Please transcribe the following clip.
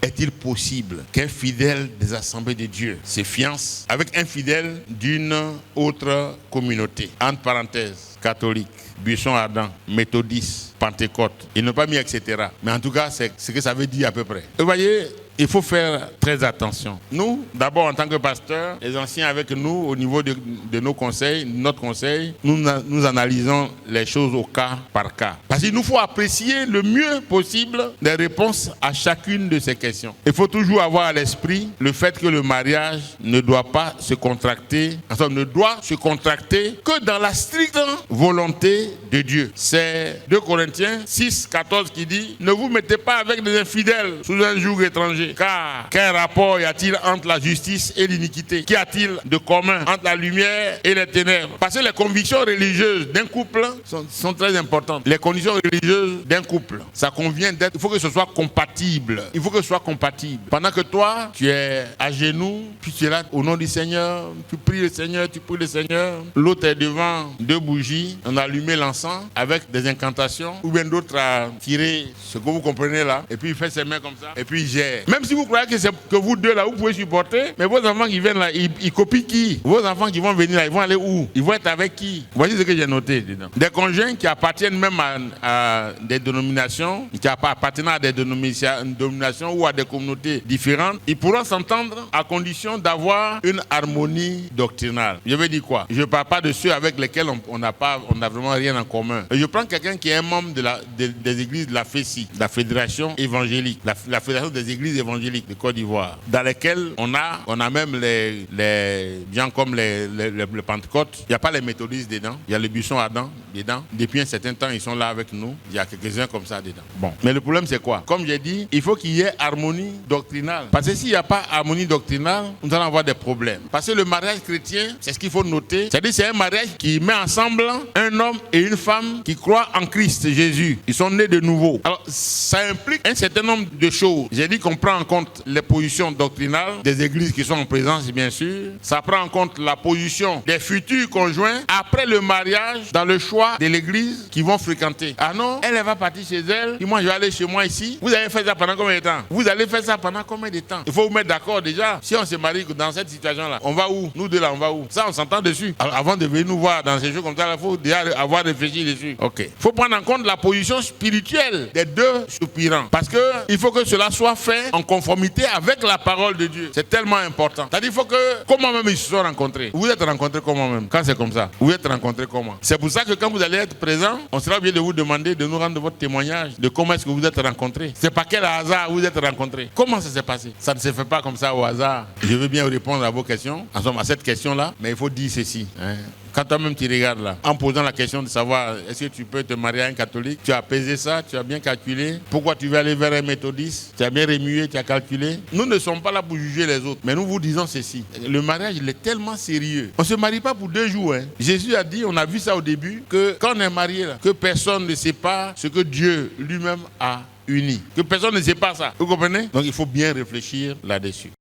est-il possible qu'un fidèle des assemblées de Dieu se fiance avec un fidèle d'une autre communauté, entre parenthèses, catholique, buisson ardent, méthodiste, pentecôte. Ils n'ont pas mis etc. Mais en tout cas, c'est ce que ça veut dire à peu près. Vous voyez, il faut faire très attention. Nous, d'abord en tant que pasteurs, les anciens avec nous, au niveau de nos conseils, notre conseil, nous analysons les choses au cas par cas. Parce qu'il nous faut apprécier le mieux possible les réponses à chacune de ces questions. Il faut toujours avoir à l'esprit le fait que le mariage ne doit pas se contracter, ne doit se contracter que dans la stricte volonté de Dieu. C'est 2 Corinthiens 6, 14 qui dit « Ne vous mettez pas avec des infidèles sous un joug étranger. Car quel rapport y a-t-il entre la justice et l'iniquité? Qu'y a-t-il de commun entre la lumière et les ténèbres ?» Parce que les convictions religieuses d'un couple sont très importantes. Les conditions religieuses d'un couple, ça convient d'être, il faut que ce soit compatible. Il faut que ce soit compatible. Pendant que toi, tu es à genoux, puis tu es là au nom du Seigneur, tu pries le Seigneur, tu pries le Seigneur. L'autre est devant 2 bougies, on a allumé l'encens avec des incantations, ou bien d'autres à tirer ce que vous comprenez là, et puis il fait ses mains comme ça, et puis il gère. Même si vous croyez que c'est que vous deux là, vous pouvez supporter, mais vos enfants qui viennent là, ils copient qui? Vos enfants qui vont venir là, ils vont aller où? Ils vont être avec qui? Voici ce que j'ai noté dedans. Des conjoints qui appartiennent même à des dénominations, qui appartiennent à des dénominations ou à des communautés différentes, ils pourront s'entendre à condition d'avoir une harmonie doctrinale. Je veux dire quoi? Je ne parle pas de ceux avec lesquels on n'a vraiment rien en commun. Je prends quelqu'un qui est un membre des églises de la FECI, la Fédération évangélique, la Fédération des églises évangéliques de Côte d'Ivoire, dans lesquelles on a même les gens comme les Pentecôtes. Il n'y a pas les méthodistes dedans, il y a le buisson ardent dedans. Depuis un certain temps, ils sont là avec nous. Il y a quelques-uns comme ça dedans. Bon. Mais le problème, c'est quoi? Comme j'ai dit, il faut qu'il y ait harmonie doctrinale. Parce que s'il n'y a pas harmonie doctrinale, nous allons avoir des problèmes. Parce que le mariage chrétien, c'est ce qu'il faut noter. C'est-à-dire c'est un mariage qui met ensemble un homme et une femme qui croient en Christ Jésus. Ils sont nés de nouveau. Alors, ça implique un certain nombre de choses. J'ai dit qu'on prend en compte les positions doctrinales des églises qui sont en présence, bien sûr. Ça prend en compte la position des futurs conjoints après le mariage dans le choix de l'église qu'ils vont fréquenter. Ah non, elle va partir chez elle, et moi je vais aller chez moi ici. Vous allez faire ça pendant combien de temps? Vous allez faire ça pendant combien de temps? Il faut vous mettre d'accord déjà. Si on se marie dans cette situation-là, on va où? Nous deux là, on va où? Ça, on s'entend dessus. Alors, avant de venir nous voir dans ces choses comme ça, il faut déjà avoir réfléchi dessus. Ok. Il faut prendre en compte la position spirituelle des deux soupirants. Parce que il faut que cela soit fait en conformité avec la parole de Dieu. C'est tellement important. C'est-à-dire, il faut que, comment même ils se sont rencontrés? Vous êtes rencontrés comment même? Quand c'est comme ça, vous êtes rencontrés comment? C'est pour ça que quand vous allez être présent, on sera obligé de vous demander de nous rendre votre témoignage de comment est-ce que vous êtes rencontrés. C'est par quel hasard vous êtes rencontrés? Comment ça s'est passé? Ça ne se fait pas comme ça au hasard. Je veux bien répondre à vos questions, en somme à cette question-là, mais il faut dire ceci. Quand toi-même tu regardes là, en posant la question de savoir est-ce que tu peux te marier à un catholique, tu as pesé ça, tu as bien calculé. Pourquoi tu veux aller vers un méthodiste? Tu as bien remué, tu as calculé. Nous ne sommes pas là pour juger les autres, mais nous vous disons ceci. Le mariage, il est tellement sérieux. On ne se marie pas pour 2 jours. Jésus a dit, on a vu ça au début, que quand on est marié, là, que personne ne sait pas ce que Dieu lui-même a uni. Que personne ne sait pas ça. Vous comprenez? Donc il faut bien réfléchir là-dessus.